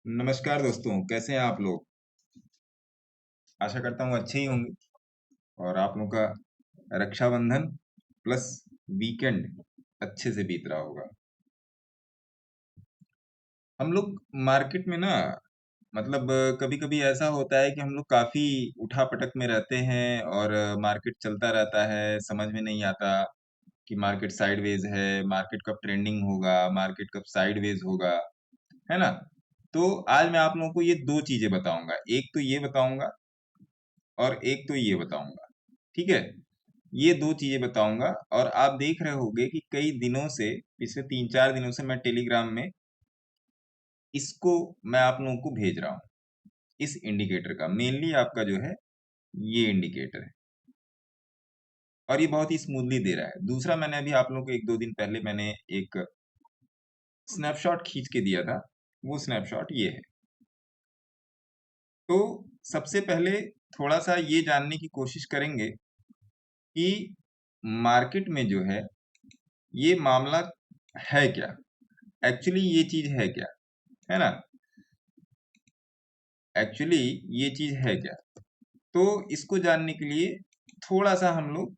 नमस्कार दोस्तों, कैसे हैं आप लोग? आशा करता हूँ अच्छे ही होंगे और आप लोगों का रक्षाबंधन प्लस वीकेंड अच्छे से बीत रहा होगा। हम लोग मार्केट में ना मतलब कभी-कभी ऐसा होता है कि हम लोग काफ़ी उठा-पटक में रहते हैं और मार्केट चलता रहता है, समझ में नहीं आता कि मार्केट साइडवेज़ है, मार्केट कब ट्रेंडिंग होगा, मार्केट कब साइडवेज़ होगा, है ना? तो आज मैं आप लोगों को ये 2 चीज़ें बताऊँगा। एक तो ये बताऊँगा और एक तो ये बताऊँगा, ठीक है? ये 2 चीज़ें बताऊँगा और आप देख रहे होंगे कि कई दिनों से पिछले 3-4 दिनों से मैं टेलीग्राम में इसको मैं आप लोगों को भेज रहा हूँ, इस इंडिकेटर का। मेनली आपका जो है, ये इंडिकेटर है और ये बहुत ही स्मूथली दे रहा है। दूसरा मैंने अभी आप लोगों को 1-2 दिन पहले मैंने एक स्नैपशॉट खींच के दिया था, वो स्नैपशॉट ये है। तो सबसे पहले थोड़ा-सा ये जानने की कोशिश करेंगे कि मार्केट में जो है, ये मामला है क्या? एक्चुअली ये चीज़ है क्या? है ना? एक्चुअली ये चीज़ है क्या? तो इसको जानने के लिए थोड़ा-सा हम लोग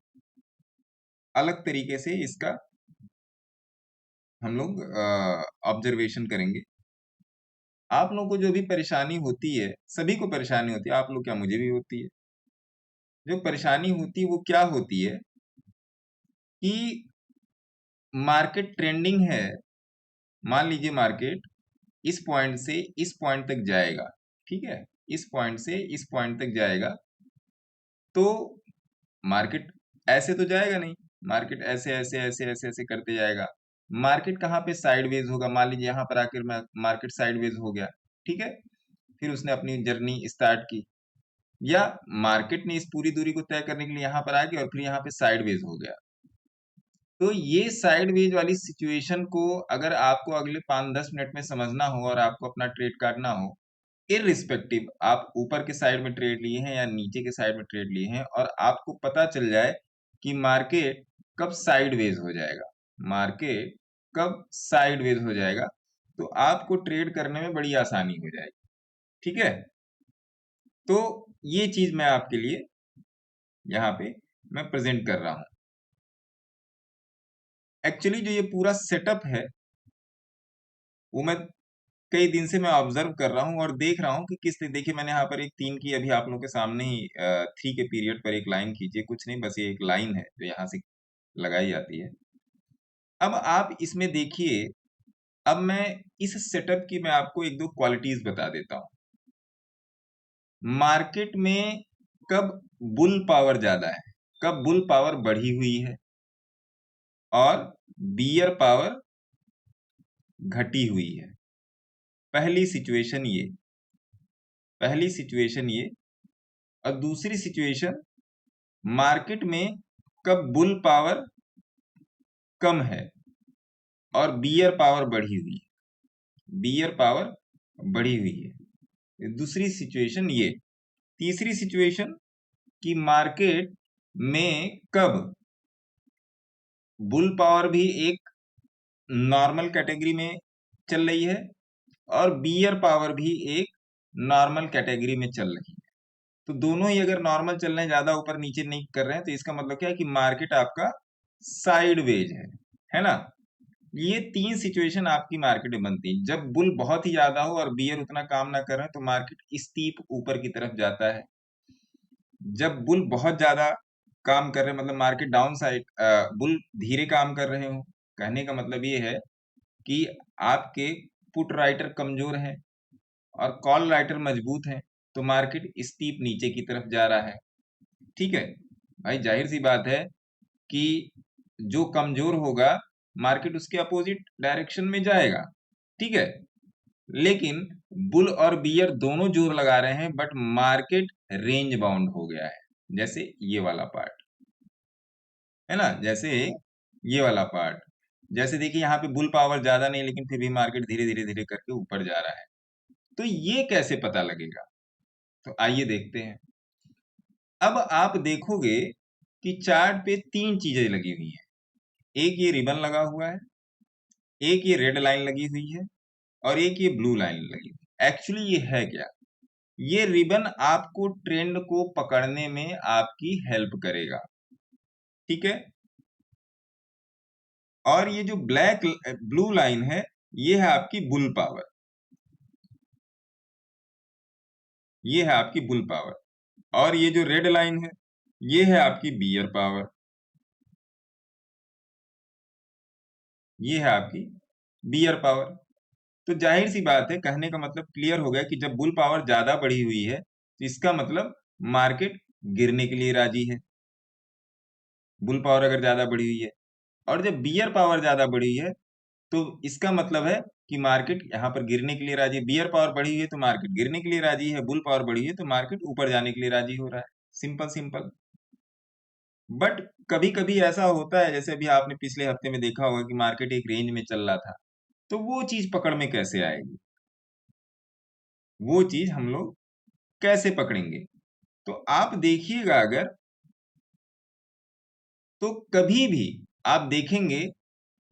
अलग तरीके से इसका हम लोग ऑब्जर्वेशन करेंगे। आप लोगों को जो भी परेशानी होती है, सभी को परेशानी होती है, आप लोग क्या मुझे भी होती है। जो परेशानी होती है वो क्या होती है कि मार्केट ट्रेंडिंग है, मान लीजिए मार्केट इस पॉइंट से इस पॉइंट तक जाएगा, ठीक है? इस पॉइंट से इस पॉइंट तक जाएगा, तो मार्केट ऐसे तो जाएगा नहीं, मार्केट ऐसे ऐसे ऐसे ऐसे ऐसे करते जाएगा। मार्केट कहाँ पे साइडवेज होगा, मान लीजिए यहाँ पर आकर मार्केट साइडवेज हो गया, ठीक है? फिर उसने अपनी जर्नी स्टार्ट की या मार्केट ने इस पूरी दूरी को तय करने के लिए यहाँ पर आ गया और फिर यहाँ पे साइडवेज हो गया। तो ये साइडवेज वाली सिचुएशन को अगर आपको अगले 5-10 मिनट में समझना हो और आपको अपना ट्रेड काटना हो, इर्रिस्पेक्टिव आप ऊपर के साइड में ट्रेड लिए हैं या नीचे के साइड में ट्रेड लिए हैं और आपको पता चल जाए कि मार्केट कब साइडवेज हो जाएगा, मार्केट कब साइडवेज हो जाएगा, तो आपको ट्रेड करने में बड़ी आसानी हो जाएगी, ठीक है? तो ये चीज़ मैं आपके लिए यहाँ पे मैं प्रेज़ेंट कर रहा हूँ। एक्चुअली जो ये पूरा सेटअप है, वो मैं कई दिन से मैं ऑब्जर्व कर रहा हूँ और देख रहा हूँ कि किस देखिए मैंने यहाँ पर एक 3 की अभी आप लोगों के सामने ही 3 के पीरियड पर एक लाइन खींची है, कुछ नहीं बस ये एक लाइन है जो यहाँ से लगाई जाती है। अब आप इसमें देखिए, अब मैं इस सेटअप की मैं आपको 1-2 क्वालिटीज़ बता देता हूँ। मार्केट में कब बुल पावर ज़्यादा है, कब बुल पावर बढ़ी हुई है और बियर पावर घटी हुई है। पहली सिचुएशन ये, पहली सिचुएशन ये और दूसरी सिचुएशन मार्केट में कब बुल पावर कम है और बियर पावर बढ़ी हुई है, बियर पावर बढ़ी हुई है। दूसरी सिचुएशन ये, तीसरी सिचुएशन कि मार्केट में कब बुल पावर भी एक नॉर्मल कैटेगरी में चल रही है और बियर पावर भी एक नॉर्मल कैटेगरी में चल रही है। तो दोनों ही अगर नॉर्मल चल रहे हैं, ज्यादा ऊपर नीचे नहीं कर रहे हैं, तो इसका मतलब क्या है कि मार्केट आपका साइडवेज है ना? ये 3 सिचुएशन आपकी मार्केट में बनती है। जब बुल बहुत ही ज्यादा हो और बियर उतना काम ना कर रहे हैं, तो मार्केट स्टीप ऊपर की तरफ जाता है। जब बुल बहुत ज्यादा काम कर रहे हैं, मतलब मार्केट डाउन साइड, बुल धीरे काम कर रहे हो, कहने का मतलब ये है कि आपके पुट राइटर कमजोर हैं और कॉल राइटर मजबूत हैं, तो मार्केट स्टीप नीचे की तरफ जा रहा है, ठीक है? भाई जाहिर सी बात है कि जो कमजोर होगा, मार्केट उसके अपोजिट डायरेक्शन में जाएगा, ठीक है? लेकिन बुल और बियर दोनों जोर लगा रहे हैं, बट मार्केट रेंज बाउंड हो गया है, जैसे ये वाला पार्ट, है ना? जैसे ये वाला पार्ट, जैसे देखिए यहाँ पे बुल पावर ज्यादा नहीं, लेकिन फिर भी मार्केट धीरे धीरे धीरे करके ऊपर जा रहा है। तो ये कैसे पता लगेगा? तो आइए देखते हैं। अब आप देखोगे कि चार्ट पे 3 चीजें लगी हुई हैं। एक ये रिबन लगा हुआ है, एक ये रेड लाइन लगी हुई है और एक ये ब्लू लाइन लगी हुई है। एक्चुअली ये है क्या? ये रिबन आपको ट्रेंड को पकड़ने में आपकी हेल्प करेगा, ठीक है। और ये जो ब्लू लाइन है, ये है आपकी बुल पावर, ये है आपकी बुल पावर। और ये जो रेड लाइन है, ये है आपकी बियर पावर, ये है आपकी बियर पावर। तो जाहिर सी बात है, कहने का मतलब क्लियर हो गया कि जब बुल पावर ज्यादा बढ़ी हुई है तो इसका मतलब मार्केट गिरने के लिए राजी है, बुल पावर अगर ज्यादा बढ़ी हुई है। और जब बियर पावर ज्यादा बढ़ी है तो इसका मतलब है कि मार्केट यहाँ पर गिरने के लिए राजी है। बियर पावर बढ़ी हुई है तो मार्केट गिरने के लिए राजी है, बुल पावर बढ़ी है तो मार्केट ऊपर जाने के लिए राजी हो रहा है। Simple simple. बट कभी कभी ऐसा होता है, जैसे अभी आपने पिछले हफ्ते में देखा होगा कि मार्केट एक रेंज में चल रहा था, तो वो चीज पकड़ में कैसे आएगी, वो चीज हम लोग कैसे पकड़ेंगे? तो आप देखिएगा अगर, तो कभी भी आप देखेंगे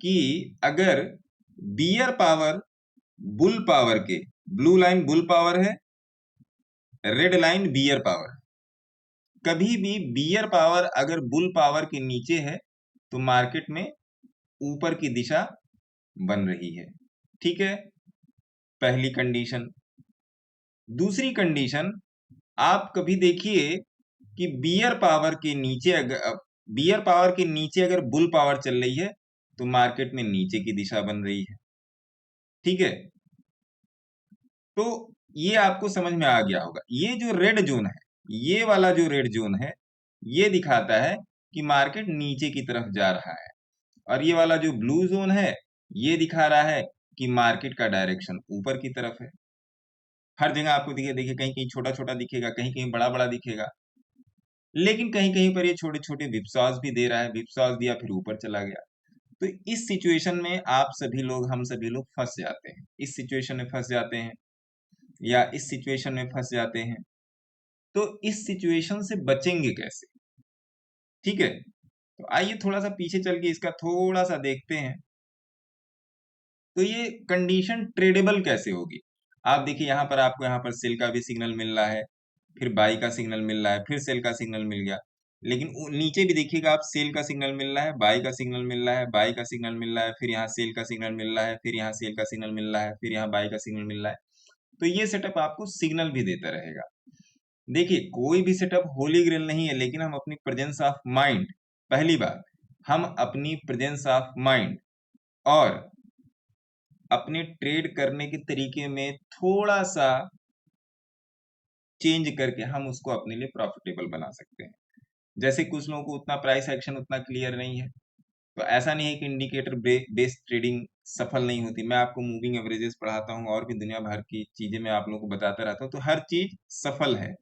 कि अगर बियर पावर बुल पावर के, ब्लू लाइन बुल पावर है, रेड लाइन बियर पावर, कभी भी बियर पावर अगर बुल पावर के नीचे है तो मार्केट में ऊपर की दिशा बन रही है, ठीक है। पहली कंडीशन। दूसरी कंडीशन, आप कभी देखिए कि बियर पावर के नीचे अगर बुल पावर चल रही है तो मार्केट में नीचे की दिशा बन रही है, ठीक है। तो ये आपको समझ में आ गया होगा। ये जो रेड जोन है, ये वाला जो रेड जोन है, ये दिखाता है कि मार्केट नीचे की तरफ जा रहा है। और ये वाला जो ब्लू जोन है, ये दिखा रहा है कि मार्केट का डायरेक्शन ऊपर की तरफ है। हर जगह आपको दिखे देखिए, कहीं कहीं छोटा छोटा दिखेगा, कहीं कहीं बड़ा बड़ा दिखेगा, लेकिन कहीं कहीं पर ये छोटे छोटे विप्सॉस भी दे रहा है, विप्सॉस दिया फिर ऊपर चला गया। तो इस सिचुएशन में आप सभी लोग, हम सभी लोग फंस जाते हैं, इस सिचुएशन में फंस जाते हैं, या इस सिचुएशन में फंस जाते हैं। तो इस सिचुएशन से बचेंगे कैसे? ठीक है, तो आइए थोड़ा सा पीछे चल के इसका थोड़ा सा देखते हैं। तो ये कंडीशन ट्रेडेबल कैसे होगी? आप देखिए यहाँ पर, आपको यहाँ पर सेल का भी सिग्नल मिल रहा है, फिर बाई का सिग्नल मिल रहा है, फिर सेल का सिग्नल मिल गया। लेकिन नीचे भी देखिएगा आप, सेल का सिग्नल मिल रहा है, बाई का सिग्नल मिल रहा है, बाई का सिग्नल मिल रहा है, फिर यहाँ सेल का सिग्नल मिल रहा है, फिर यहाँ सेल का सिग्नल मिल रहा है, फिर यहाँ बाई का सिग्नल मिल रहा है। तो ये सेटअप आपको सिग्नल भी देता रहेगा। देखिए, कोई भी सेटअप होली ग्रेल नहीं है, लेकिन हम अपनी प्रेजेंस ऑफ माइंड, पहली बात, हम अपनी प्रेजेंस ऑफ माइंड और अपने ट्रेड करने के तरीके में थोड़ा सा चेंज करके हम उसको अपने लिए प्रॉफिटेबल बना सकते हैं। जैसे कुछ लोगों को उतना प्राइस एक्शन उतना क्लियर नहीं है, तो ऐसा नहीं है कि इंडिकेटर बेस्ड ट्रेडिंग सफल नहीं होती। मैं आपको मूविंग एवरेजेस पढ़ाता हूँ और भी दुनिया भर की चीजें मैं आप लोगों को बताता रहता हूँ, तो हर चीज सफल है,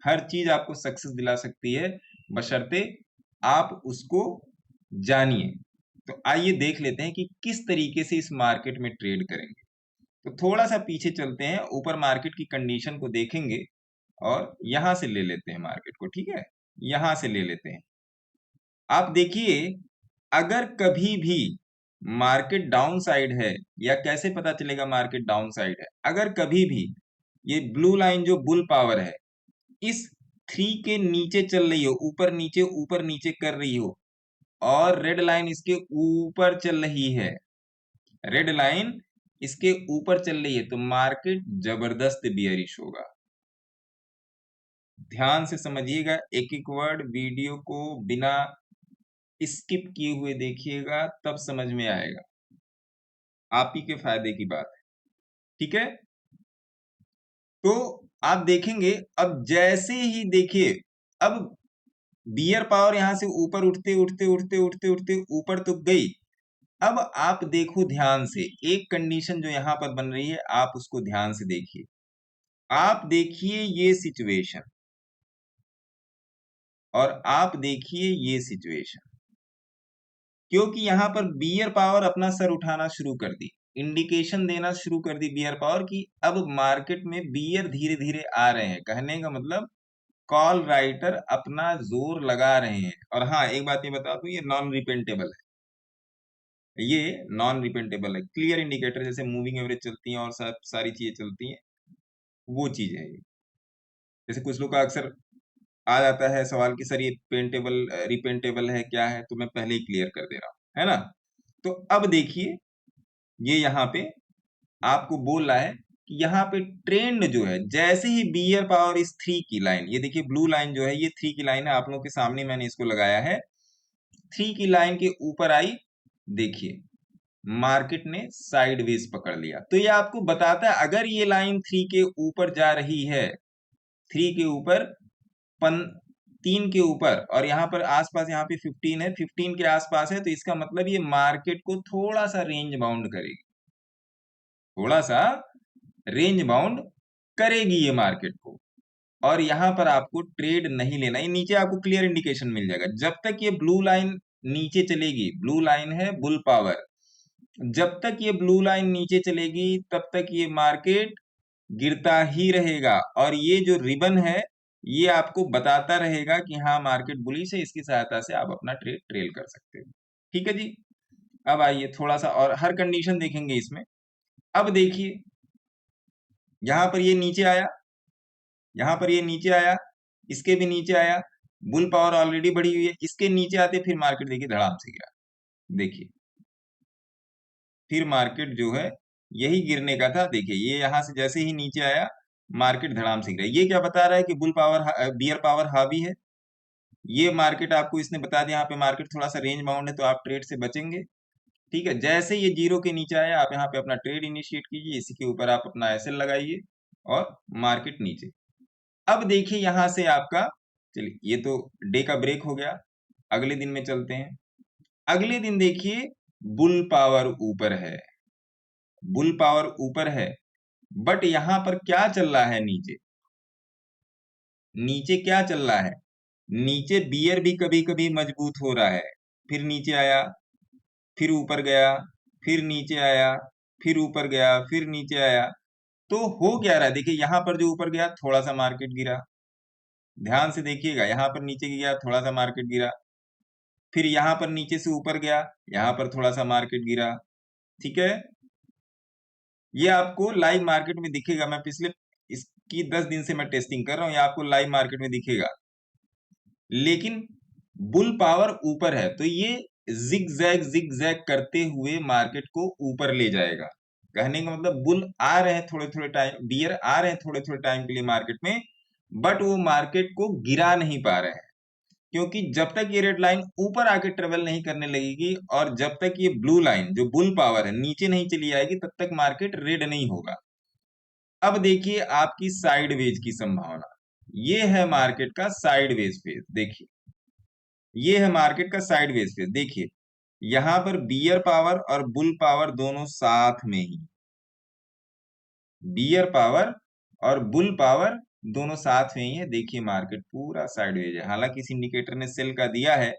हर चीज आपको सक्सेस दिला सकती है, बशर्ते आप उसको जानिए। तो आइए देख लेते हैं कि किस तरीके से इस मार्केट में ट्रेड करेंगे। तो थोड़ा सा पीछे चलते हैं, ऊपर मार्केट की कंडीशन को देखेंगे और यहां से ले लेते हैं मार्केट को, ठीक है। यहां से ले लेते हैं। आप देखिए, अगर कभी भी मार्केट डाउन साइड है, या कैसे पता चलेगा मार्केट डाउन साइड है? अगर कभी भी ये ब्लू लाइन जो बुल पावर है, इस 3 के नीचे चल रही हो, ऊपर नीचे कर रही हो, और रेड लाइन इसके ऊपर चल रही है, रेड लाइन इसके ऊपर चल रही है, तो मार्केट जबरदस्त बियरिश होगा। ध्यान से समझिएगा, एक एक वर्ड वीडियो को बिना स्किप किए हुए देखिएगा, तब समझ में आएगा, आप ही के फायदे की बात है, ठीक है। तो आप देखेंगे, अब जैसे ही देखिए, अब बियर पावर यहां से ऊपर उठते उठते उठते उठते उठते ऊपर तो गई। अब आप देखो ध्यान से, एक कंडीशन जो यहां पर बन रही है, आप उसको ध्यान से देखिए। आप देखिए ये सिचुएशन, और आप देखिए ये सिचुएशन, क्योंकि यहां पर बियर पावर अपना सर उठाना शुरू कर दी, इंडिकेशन देना शुरू कर दी बियर पावर की, अब मार्केट में बियर धीरे धीरे आ रहे हैं। कहने का मतलब, कॉल राइटर अपना जोर लगा रहे हैं। और हाँ, एक बात ये बता दूं, ये नॉन रिपेंटेबल है, ये नॉन रिपेंटेबल है। क्लियर इंडिकेटर जैसे मूविंग एवरेज चलती है और सब सारी चीजें चलती हैं, वो चीज है ये। जैसे कुछ लोग का अक्सर आ जाता है सवाल कि सर ये पेंटेबल रिपेंटेबल है क्या है, तो मैं पहले ही क्लियर कर दे रहा हूं, है ना। तो अब देखिए, ये यहाँ पे आपको बोल रहा है कि यहाँ पे ट्रेंड जो है, जैसे ही बियर पावर इस 3 की लाइन, ये देखिए ब्लू लाइन जो है ये 3 की लाइन है, आप लोगों के सामने मैंने इसको लगाया है। 3 की लाइन के ऊपर आई, देखिए मार्केट ने साइडवेज पकड़ लिया। तो ये आपको बताता है अगर ये लाइन 3 के ऊपर जा रही है, 3 के ऊपर 3 के ऊपर, और यहाँ पर आसपास यहाँ पे 15 है, 15 के आसपास है, तो इसका मतलब ये मार्केट को थोड़ा सा रेंज बाउंड करेगी, थोड़ा सा रेंज बाउंड करेगी ये मार्केट को। और यहाँ पर आपको ट्रेड नहीं लेना, ये नीचे आपको क्लियर इंडिकेशन मिल जाएगा। जब तक ये ब्लू लाइन नीचे चलेगी, ब्लू लाइन है बुल पावर, जब तक ये ब्लू लाइन नीचे चलेगी तब तक ये मार्केट गिरता ही रहेगा, और ये जो रिबन है ये आपको बताता रहेगा कि हाँ मार्केट बुलिश है, इसकी सहायता से आप अपना ट्रेड ट्रेल कर सकते हो। ठीक है जी। अब आइए थोड़ा सा और हर कंडीशन देखेंगे इसमें। अब देखिए यहां पर ये नीचे आया, यहां पर ये नीचे आया, इसके भी नीचे आया, बुल पावर ऑलरेडी बढ़ी हुई है, इसके नीचे आते फिर मार्केट देखिए धड़ाम से गिरा। देखिए फिर मार्केट जो है यही गिरने का था, देखिए ये यहां से जैसे ही नीचे आया मार्केट धड़ाम से गिरा। ये क्या बता रहा है कि बुल पावर बियर पावर हावी है। ये मार्केट आपको इसने बता दिया यहाँ पे मार्केट थोड़ा सा रेंज बाउंड है, तो आप ट्रेड से बचेंगे। ठीक है, जैसे ये जीरो के नीचे आया आप यहाँ पे अपना ट्रेड इनिशिएट कीजिए, इसी के ऊपर आप अपना एसएल लगाइए और मार्केट नीचे। अब देखिए यहां से आपका, चलिए ये तो डे का ब्रेक हो गया, अगले दिन में चलते हैं। अगले दिन देखिए बुल पावर ऊपर है, बुल पावर ऊपर है, बट यहां पर क्या चल रहा है नीचे, नीचे क्या चल रहा है, नीचे बियर भी कभी कभी मजबूत हो रहा है, फिर नीचे आया, फिर ऊपर गया, फिर नीचे आया, फिर ऊपर गया, फिर नीचे आया। तो हो क्या रहा है, देखिए यहां पर जो ऊपर गया थोड़ा सा मार्केट गिरा, ध्यान से देखिएगा, यहां पर नीचे गया थोड़ा सा मार्केट गिरा, फिर यहां पर नीचे से ऊपर गया, यहां पर थोड़ा सा मार्केट गिरा। ठीक है, ये आपको लाइव मार्केट में दिखेगा, मैं पिछले इसकी 10 दिन से मैं टेस्टिंग कर रहा हूं, ये आपको लाइव मार्केट में दिखेगा। लेकिन बुल पावर ऊपर है तो ये जिग जैग करते हुए मार्केट को ऊपर ले जाएगा। कहने का मतलब बुल आ रहे हैं थोड़े थोड़े टाइम, बियर आ रहे हैं थोड़े थोड़े टाइम के लिए मार्केट में, बट वो मार्केट को गिरा नहीं पा रहे हैं, क्योंकि जब तक ये रेड लाइन ऊपर आके ट्रेवल नहीं करने लगेगी और जब तक ये ब्लू लाइन जो बुल पावर है नीचे नहीं चली आएगी, तब तक मार्केट रेड नहीं होगा। अब देखिए आपकी साइडवेज की संभावना, ये है मार्केट का साइडवेज फेज। देखिए ये है मार्केट का साइडवेज फेज, देखिए यहां पर बियर पावर और बुल पावर दोनों साथ में ही, बियर पावर और बुल पावर दोनों साथ में ही है। देखिए मार्केट पूरा साइडवेज है, हालांकि इस इंडिकेटर ने सेल का दिया है,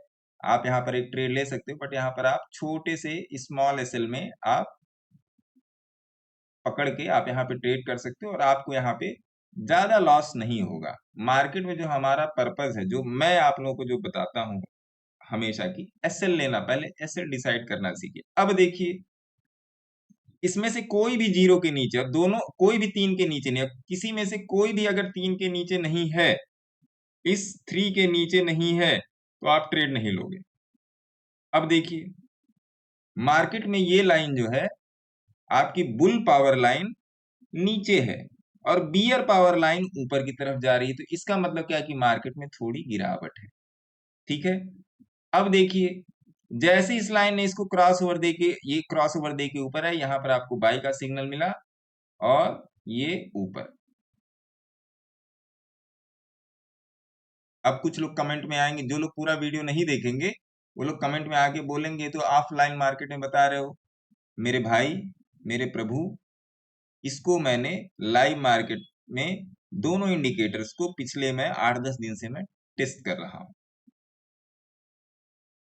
आप यहां पर एक ट्रेड ले सकते हो, बट यहां पर आप छोटे से स्मॉल एसएल में आप पकड़ के आप यहाँ पे ट्रेड कर सकते हो और आपको यहाँ पे ज्यादा लॉस नहीं होगा। मार्केट में जो हमारा पर्पज है, जो मैं आप लोगों को जो बताता हूँ हमेशा की, एसएल लेना, पहले एसएल डिसाइड करना सीखिए। अब देखिए इसमें से कोई भी जीरो के नीचे, अब दोनों कोई भी 3 के नीचे नहीं, अब किसी में से कोई भी अगर 3 के नीचे नहीं है, इस 3 के नीचे नहीं है, तो आप ट्रेड नहीं लोगे। अब देखिए मार्केट में ये लाइन जो है आपकी बुल पावर लाइन नीचे है और बियर पावर लाइन ऊपर की तरफ जा रही है, तो इसका मतलब क्या है कि मार्केट में थोड़ी गिरावट है। ठीक है, अब देखिए जैसे इस लाइन ने इसको क्रॉस ओवर दे के, ये क्रॉस ओवर दे के ऊपर है, यहां पर आपको बाई का सिग्नल मिला और ये ऊपर। अब कुछ लोग कमेंट में आएंगे, जो लोग पूरा वीडियो नहीं देखेंगे वो लोग कमेंट में आके बोलेंगे तो ऑफलाइन मार्केट में बता रहे हो। मेरे भाई, मेरे प्रभु, इसको मैंने लाइव मार्केट में दोनों इंडिकेटर्स को पिछले मैं 8-10 दिन से मैं टेस्ट कर रहा हूं।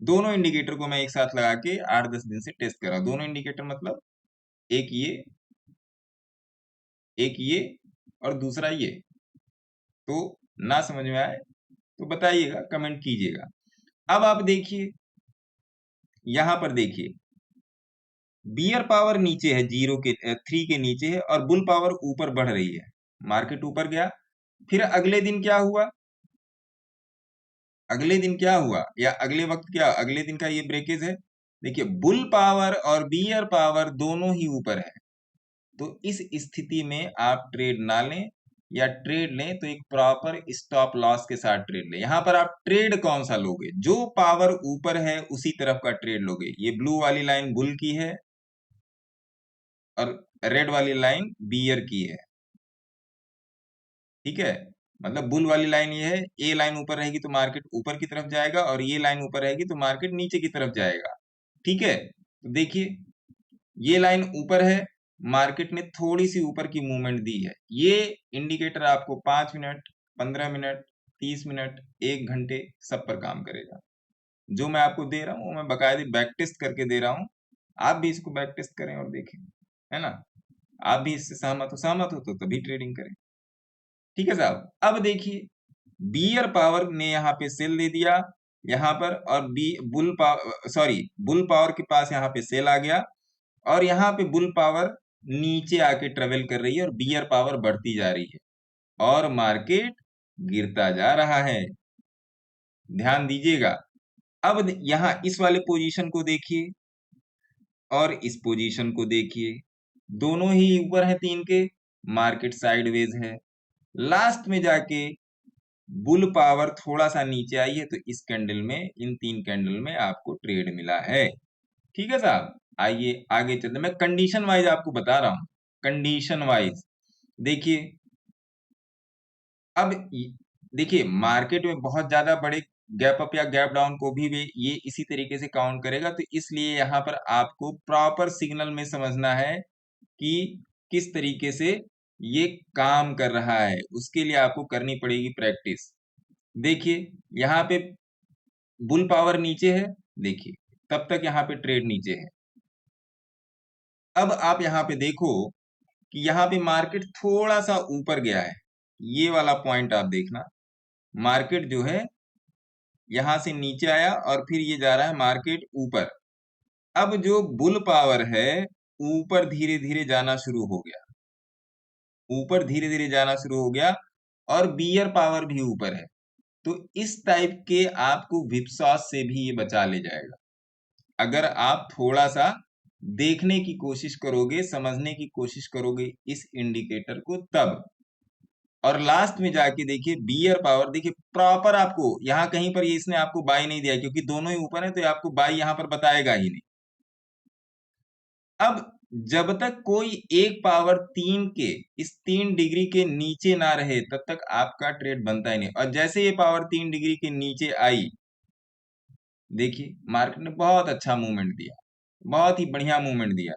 दोनों इंडिकेटर को मैं एक साथ लगा के 8-10 दिन से टेस्ट कर रहा हूं। दोनों इंडिकेटर मतलब एक ये और दूसरा ये। तो ना समझ में आए तो बताइएगा, कमेंट कीजिएगा। अब आप देखिए यहां पर देखिए बियर पावर नीचे है, 3 के नीचे है और बुल पावर ऊपर बढ़ रही है। मार्केट ऊपर गया। फिर अगले दिन क्या हुआ, अगले दिन क्या हुआ या अगले वक्त क्या, अगले दिन का ये ब्रेकेज है। देखिए बुल पावर और बियर पावर दोनों ही ऊपर है। तो इस स्थिति में आप ट्रेड ना लें, या ट्रेड लें तो एक प्रॉपर स्टॉप लॉस के साथ ट्रेड लें। यहां पर आप ट्रेड कौन सा लोगे, जो पावर ऊपर है उसी तरफ का ट्रेड लोगे। ये ब्लू वाली लाइन बुल की है और रेड वाली लाइन बियर की है, ठीक है। मतलब बुल वाली लाइन ये है, ए लाइन ऊपर रहेगी तो मार्केट ऊपर की तरफ जाएगा, और ये लाइन ऊपर रहेगी तो मार्केट नीचे की तरफ जाएगा, ठीक है। तो देखिए ये लाइन ऊपर है, मार्केट ने थोड़ी सी ऊपर की मूवमेंट दी है। ये इंडिकेटर आपको 5 मिनट, 15 मिनट, 30 मिनट, 1 घंटे सब पर काम करेगा। जो मैं आपको दे रहा हूँ वो मैं बाकायदे बैक टेस्ट करके दे रहा हूँ। आप भी इसको बैक टेस्ट करें और देखें, है ना। आप भी इससे सहमत हो तो तभी ट्रेडिंग करें, ठीक है साहब। अब देखिए बियर पावर ने यहाँ पे सेल दे दिया यहाँ पर, और B bull power, sorry bull power के पास यहाँ पे सेल आ गया, और यहाँ पे बुल पावर नीचे आके ट्रेवल कर रही है और बियर पावर बढ़ती जा रही है, और मार्केट गिरता जा रहा है। ध्यान दीजिएगा। अब यहाँ इस वाले पोजीशन को देखिए और इस पोजीशन को देखिए, दोनों ही ऊपर है 3 के, मार्केट साइडवेज है। लास्ट में जाके बुल पावर थोड़ा सा नीचे आई है, तो इस कैंडल में, इन 3 कैंडल में आपको ट्रेड मिला है, ठीक है साहब। आइए आगे चलते, मैं कंडीशन वाइज आपको बता रहा हूं, कंडीशन वाइज देखिए। अब देखिए मार्केट में बहुत ज्यादा बड़े गैप अप या गैप डाउन को भी ये इसी तरीके से काउंट करेगा, तो इसलिए यहाँ पर आपको प्रॉपर सिग्नल में समझना है कि किस तरीके से ये काम कर रहा है, उसके लिए आपको करनी पड़ेगी प्रैक्टिस। देखिए यहाँ पे बुल पावर नीचे है, देखिए तब तक यहाँ पे ट्रेड नीचे है। अब आप यहाँ पे देखो कि यहाँ पे मार्केट थोड़ा सा ऊपर गया है, ये वाला पॉइंट आप देखना। मार्केट जो है यहां से नीचे आया और फिर ये जा रहा है मार्केट ऊपर। अब जो बुल पावर है ऊपर धीरे धीरे जाना शुरू हो गया, ऊपर धीरे धीरे जाना शुरू हो गया, और बियर पावर भी ऊपर है। तो इस टाइप के आपको विपसॉस से भी ये बचा ले जाएगा, अगर आप थोड़ा सा देखने की कोशिश करोगे, समझने की कोशिश करोगे इस इंडिकेटर को तब। और लास्ट में जाके देखिए बियर पावर, देखिए प्रॉपर आपको यहाँ कहीं पर ये इसने आपको बाई नहीं दिया, क्योंकि दोनों ही ऊपर है तो आपको बाई यहाँ पर बताएगा ही नहीं। अब जब तक कोई एक पावर 3 के, इस 3 डिग्री के नीचे ना रहे तब तक आपका ट्रेड बनता ही नहीं। और जैसे ये पावर 3 डिग्री के नीचे आई, देखिए मार्केट ने बहुत अच्छा मूवमेंट दिया, बहुत ही बढ़िया मूवमेंट दिया।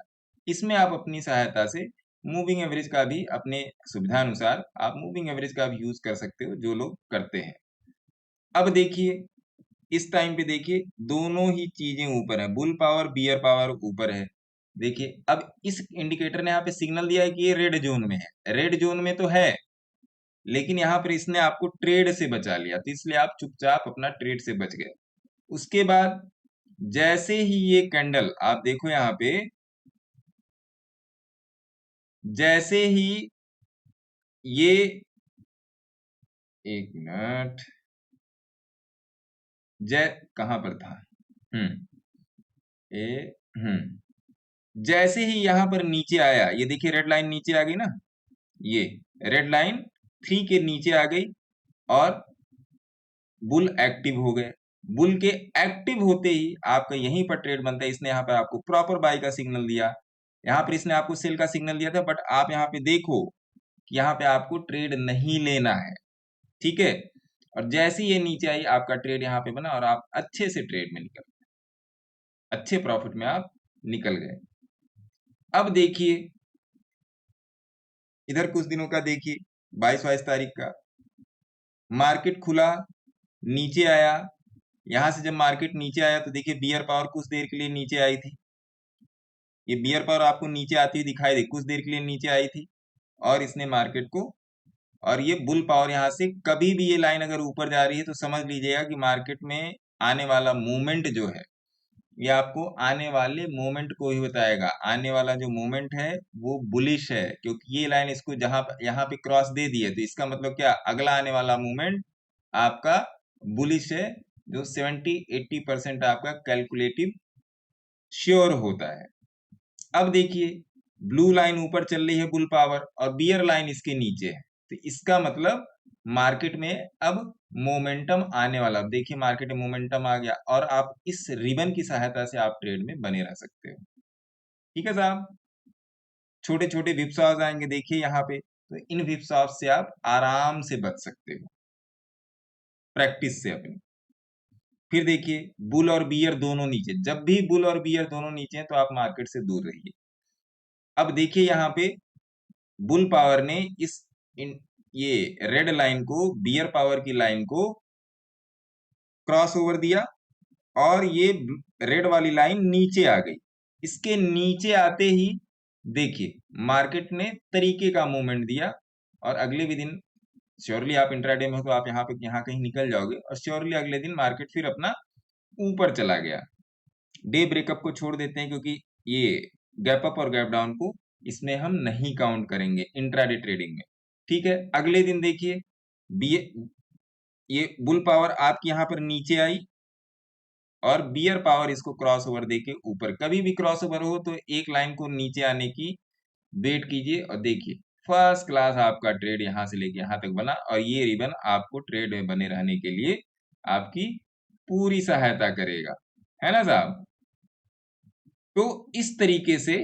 इसमें आप अपनी सहायता से मूविंग एवरेज का भी, अपने सुविधा अनुसार आप मूविंग एवरेज का भी यूज कर सकते हो, जो लोग करते हैं। अब देखिए इस टाइम पे देखिए दोनों ही चीजें ऊपर है, बुल पावर बियर पावर ऊपर है। देखिए अब इस इंडिकेटर ने यहाँ पे सिग्नल दिया है कि ये रेड जोन में है, रेड जोन में तो है, लेकिन यहाँ पर इसने आपको ट्रेड से बचा लिया, तो इसलिए आप चुपचाप अपना ट्रेड से बच गए। उसके बाद जैसे ही ये कैंडल आप देखो यहाँ पे, जैसे ही ये, एक मिनट, जय कहां पर था, हम्म ए जैसे ही यहां पर नीचे आया, ये देखिए रेड लाइन नीचे आ गई ना, ये रेड लाइन 3 के नीचे आ गई, और बुल एक्टिव हो गए। बुल के एक्टिव होते ही आपका यहीं पर ट्रेड बनता है। इसने यहाँ पर आपको प्रॉपर बाई का सिग्नल दिया, यहाँ पर इसने आपको सेल का सिग्नल दिया था, बट आप यहाँ पे देखो कि यहाँ पे आपको ट्रेड नहीं लेना है, ठीक है। और जैसे ये नीचे आई आपका ट्रेड यहाँ पे बना, और आप अच्छे से ट्रेड में निकल, अच्छे प्रॉफिट में आप निकल गए। अब देखिए इधर कुछ दिनों का देखिए, 22 तारीख का मार्केट खुला, नीचे आया। यहां से जब मार्केट नीचे आया तो देखिए बियर पावर कुछ देर के लिए नीचे आई थी, ये बियर पावर आपको नीचे आती हुई दिखाई दे, कुछ देर के लिए नीचे आई थी, और इसने मार्केट को, और ये बुल पावर यहाँ से कभी भी ये लाइन अगर ऊपर जा रही है तो समझ लीजिएगा कि मार्केट में आने वाला मूवमेंट जो है ये आपको आने वाले मोमेंट को ही बताएगा। आने वाला जो मोमेंट है वो बुलिश है, क्योंकि ये लाइन इसको जहां यहाँ पे क्रॉस दे दी है, तो इसका मतलब क्या, अगला आने वाला मोमेंट आपका बुलिश है, जो 70-80% आपका कैलकुलेटिव श्योर होता है। अब देखिए, ब्लू लाइन ऊपर चल रही है बुल पावर, और बियर लाइन इसके नीचे है, तो इसका मतलब मार्केट में अब मोमेंटम आने वाला। अब देखिए मार्केट में मोमेंटम आ गया, और आप इस रिबन की सहायता से आप ट्रेड में बने रह सकते हो। ठीक है साहब, छोटे छोटे विप्सॉस आएंगे देखिए यहाँ पे, तो इन विप्सॉस से आप आराम से बच सकते हो प्रैक्टिस से अपनी। फिर देखिए बुल और बियर दोनों नीचे, जब भी बुल और बियर दोनों नीचे हैं तो आप मार्केट से दूर रहिए। अब देखिए यहाँ पे बुल पावर ने ये रेड लाइन को, बियर पावर की लाइन को क्रॉस ओवर दिया, और ये रेड वाली लाइन नीचे आ गई। इसके नीचे आते ही देखिए मार्केट ने तरीके का मूवमेंट दिया, और अगले भी दिन श्योरली आप इंट्राडे में हो तो आप यहाँ कहीं निकल जाओगे, और श्योरली अगले दिन मार्केट फिर अपना ऊपर चला गया। डे ब्रेकअप को छोड़ देते हैं, क्योंकि ये गैप अप और गैप डाउन को इसमें हम नहीं काउंट करेंगे इंट्राडे ट्रेडिंग में। ठीक है, अगले दिन देखिए ये बुल पावर आपकी यहाँ पर नीचे आई, और बियर पावर इसको क्रॉस ओवर देके ऊपर। कभी भी क्रॉस ओवर हो तो एक लाइन को नीचे आने की वेट कीजिए, और देखिए फर्स्ट क्लास आपका ट्रेड यहाँ से लेके यहाँ तक बना, और ये रिबन आपको ट्रेड में बने रहने के लिए आपकी पूरी सहायता करेगा, है ना साहब। तो इस तरीके से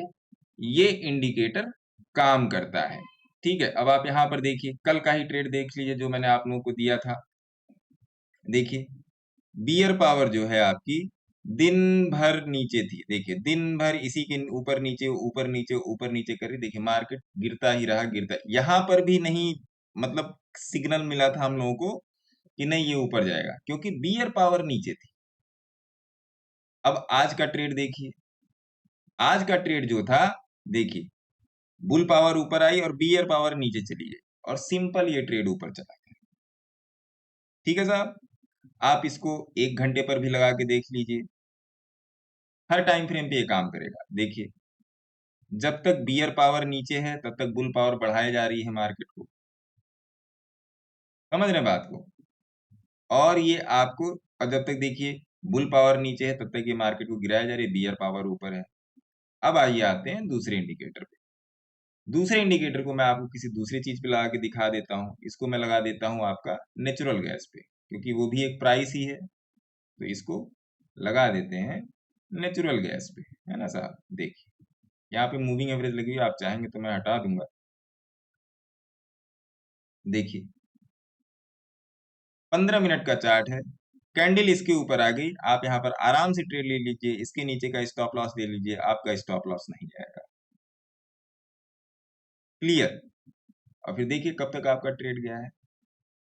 ये इंडिकेटर काम करता है। ठीक है, अब आप यहाँ पर देखिए कल का ही ट्रेड देख लीजिए जो मैंने आप लोगों को दिया था। देखिए बियर पावर जो है आपकी दिन भर नीचे थी, देखिए दिन भर इसी के ऊपर नीचे ऊपर नीचे ऊपर नीचे कर रही, देखिए मार्केट गिरता ही रहा गिरता, यहाँ पर भी नहीं मतलब सिग्नल मिला था हम लोगों को कि नहीं ये ऊपर जाएगा, क्योंकि बियर पावर नीचे थी। अब आज का ट्रेड देखिए, आज का ट्रेड जो था, देखिए बुल पावर ऊपर आई और बियर पावर नीचे चली गई, और सिंपल ये ट्रेड ऊपर चला गया। ठीक है साहब, आप इसको 1 घंटे पर भी लगा के देख लीजिए, हर टाइम फ्रेम पे ये काम करेगा। देखिए जब तक बियर पावर नीचे है तब तक बुल पावर बढ़ाई जा रही है मार्केट को, समझ रहे हैं बात को। और ये आपको, और जब तक देखिए बुल पावर नीचे है तब तक ये मार्केट को गिराया जा रही है, बियर पावर ऊपर है। अब आइए आते हैं दूसरे इंडिकेटर पे। दूसरे इंडिकेटर को मैं आपको किसी दूसरी चीज पे लगा के दिखा देता हूँ। इसको मैं लगा देता हूँ आपका नेचुरल गैस पे, क्योंकि वो भी एक प्राइस ही है, तो इसको लगा देते हैं नेचुरल गैस पे, है ना साहब। देखिए यहाँ पे मूविंग एवरेज लगी हुई है, आप चाहेंगे तो मैं हटा दूंगा। देखिए 15 मिनट का चार्ट है, कैंडल इसके ऊपर आ गई, आप यहाँ पर आराम से ट्रेड ले लीजिए, इसके नीचे का स्टॉप लॉस ले लीजिए, आपका स्टॉप लॉस नहीं जाएगा। क्लियर। और फिर देखिए कब तक आपका ट्रेड गया है।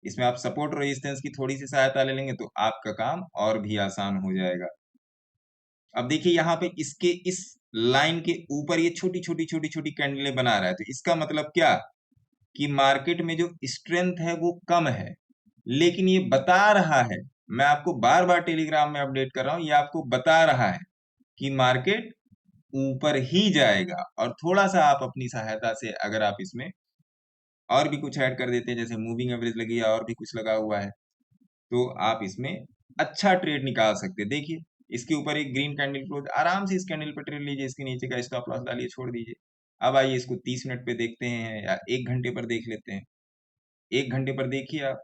इसमें आप सपोर्ट और रेजिस्टेंस की थोड़ी सी सहायता ले लेंगे तो आपका काम और भी आसान हो जाएगा। अब देखिए यहाँ पे इसके इस लाइन के ऊपर ये छोटी छोटी छोटी छोटी कैंडलें बना रहा है, तो इसका मतलब क्या, कि मार्केट में जो स्ट्रेंथ है वो कम है, लेकिन ये बता रहा है, मैं आपको बार बार टेलीग्राम में अपडेट कर रहा हूं, ये आपको बता रहा है कि मार्केट ऊपर ही जाएगा। और थोड़ा सा आप अपनी सहायता से अगर आप इसमें और भी कुछ ऐड कर देते हैं, जैसे मूविंग एवरेज लगी है और भी कुछ लगा हुआ है, तो आप इसमें अच्छा ट्रेड निकाल सकते हैं। देखिए इसके ऊपर एक ग्रीन कैंडल क्लोज, आराम से इस कैंडल पर ट्रेड लीजिए, इसके नीचे का स्टॉप लॉस डालिए, छोड़ दीजिए। अब आइए इसको 30 मिनट पे देखते हैं, या 1 घंटे पर देख लेते हैं। 1 घंटे पर देखिए आप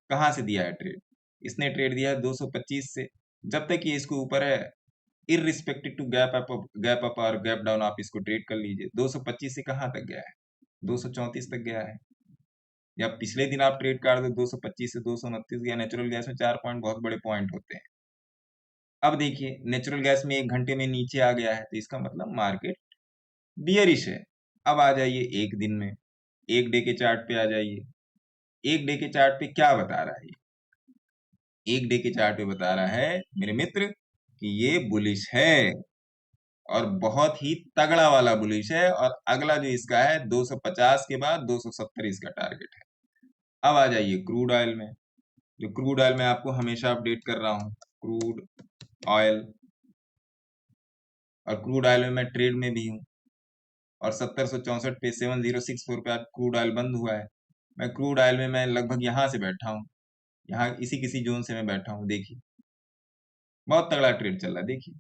कहाँ से दिया है ट्रेड। इसने ट्रेड दिया है 225 से। जब तक ये इसको ऊपर है, इररिस्पेक्टिव टू गैप अप और गैप डाउन, आप इसको ट्रेड कर लीजिए। 225 से कहाँ तक गया है, 234 तक गया है। या पिछले दिन आप ट्रेड काट दो, 225 से 229 गया। नेचुरल गैस में 4 पॉइंट बहुत बड़े पॉइंट होते हैं। अब देखिए नेचुरल गैस में 1 घंटे में नीचे आ गया है, तो इसका मतलब मार्केट बियरिश है। अब आ जाइए एक दिन में, एक डे के चार्ट पे आ जाइए। एक डे के चार्ट पे क्या बता रहा है, एक डे के चार्ट पे बता रहा है मेरे मित्र कि ये बुलिश है, और बहुत ही तगड़ा वाला बुलिश है। और अगला जो इसका है 250 के बाद 270 इसका टारगेट है। अब आ जाइए क्रूड ऑयल में, जो क्रूड ऑयल में आपको हमेशा अपडेट कर रहा हूं, क्रूड ऑयल और क्रूड ऑयल में मैं ट्रेड में भी हूँ, और 7064 पे 7064 पे आज क्रूड ऑयल बंद हुआ है। मैं क्रूड ऑयल में मैं लगभग यहाँ से बैठा हूँ, यहाँ इसी किसी जोन से मैं बैठा हूँ। देखिए बहुत तगड़ा ट्रेड चल रहा है। देखिए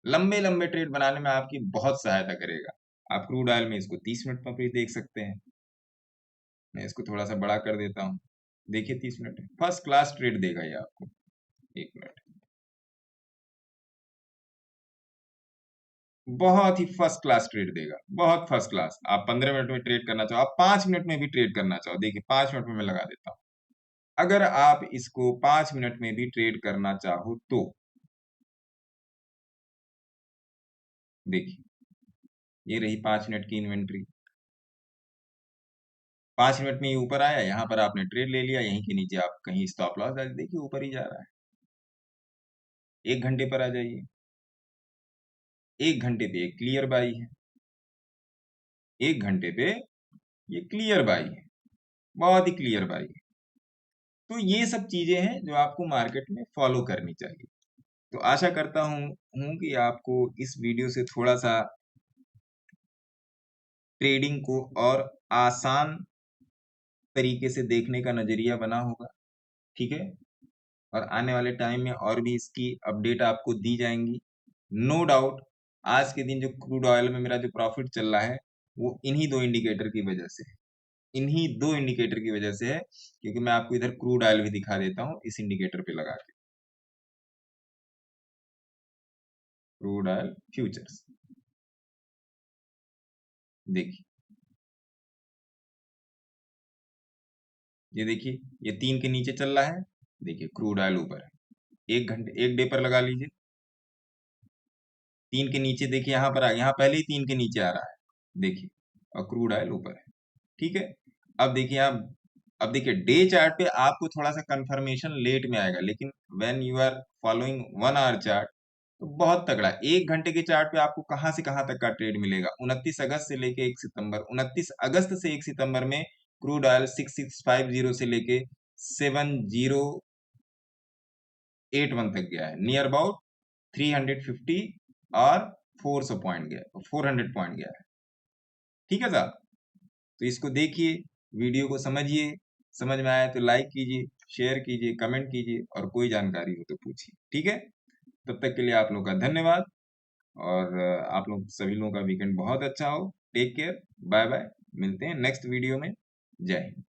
लंबे लंबे ट्रेड बनाने में आपकी बहुत सहायता करेगा। आप क्रूड ऑयल में इसको 30 मिनट में भी देख सकते हैं। मैं इसको थोड़ा सा बड़ा कर देता हूँ। देखिए 30 मिनट फर्स्ट क्लास ट्रेड देगा ये आपको। एक मिनट, बहुत ही फर्स्ट क्लास ट्रेड देगा, बहुत फर्स्ट क्लास। आप 15 मिनट में ट्रेड करना चाहो, आप 5 मिनट में भी ट्रेड करना चाहो, देखिए 5 मिनट में मैं लगा देता हूँ। अगर आप इसको 5 मिनट में भी ट्रेड करना चाहो तो देखिए ये रही 5 मिनट की इन्वेंट्री। 5 मिनट में ये ऊपर आया, यहाँ पर आपने ट्रेड ले लिया, यहीं के नीचे आप कहीं स्टॉप लॉस डाल, देखिए ऊपर ही जा रहा है। 1 घंटे पर आ जाइए, 1 घंटे पे एक क्लियर बाई है, 1 घंटे पे ये क्लियर बाई है, बहुत ही क्लियर बाई है। तो ये सब चीजें हैं जो आपको मार्केट में फॉलो करनी चाहिए। तो आशा करता हूँ कि आपको इस वीडियो से थोड़ा सा ट्रेडिंग को और आसान तरीके से देखने का नजरिया बना होगा। ठीक है, और आने वाले टाइम में और भी इसकी अपडेट आपको दी जाएंगी। नो डाउट आज के दिन जो क्रूड ऑयल में मेरा जो प्रॉफिट चल रहा है वो इन्हीं दो इंडिकेटर की वजह से है, इन्हीं दो इंडिकेटर की वजह से है। क्योंकि मैं आपको इधर क्रूड ऑयल भी दिखा देता हूँ इस इंडिकेटर पे लगा के, क्रूड ऑयल फ्यूचर्स। देखिए ये देखिए ये 3 के नीचे चल रहा है, देखिए क्रूड ऑयल ऊपर है। 1 घंटे 1 डे पर लगा लीजिए, 3 के नीचे देखिए यहाँ पर आ, यहाँ पहले ही 3 के नीचे आ रहा है, देखिए, और क्रूड ऑयल ऊपर है। ठीक है, अब देखिए आप, अब देखिए डे चार्ट पे आपको थोड़ा सा कंफर्मेशन लेट में आएगा, लेकिन when you are following 1 our chart तो बहुत तगड़ा। 1 घंटे के चार्ट पे आपको कहां से कहां तक का ट्रेड मिलेगा। 29 अगस्त से लेके 1 सितंबर, 29 अगस्त से 1 सितंबर में क्रूड ऑयल 6650 से लेके 7081 तक गया है, नियर अबाउट 350 और 400 पॉइंट गया, 400 पॉइंट गया है। ठीक है साहब, तो इसको देखिए, वीडियो को समझिए, समझ में आया तो लाइक कीजिए, शेयर कीजिए, कमेंट कीजिए, और कोई जानकारी हो तो पूछिए। ठीक है, तब तक के लिए आप लोग का धन्यवाद, और आप लोग सभी लोगों का वीकेंड बहुत अच्छा हो। टेक केयर, बाय बाय, मिलते हैं नेक्स्ट वीडियो में। जय हिंद।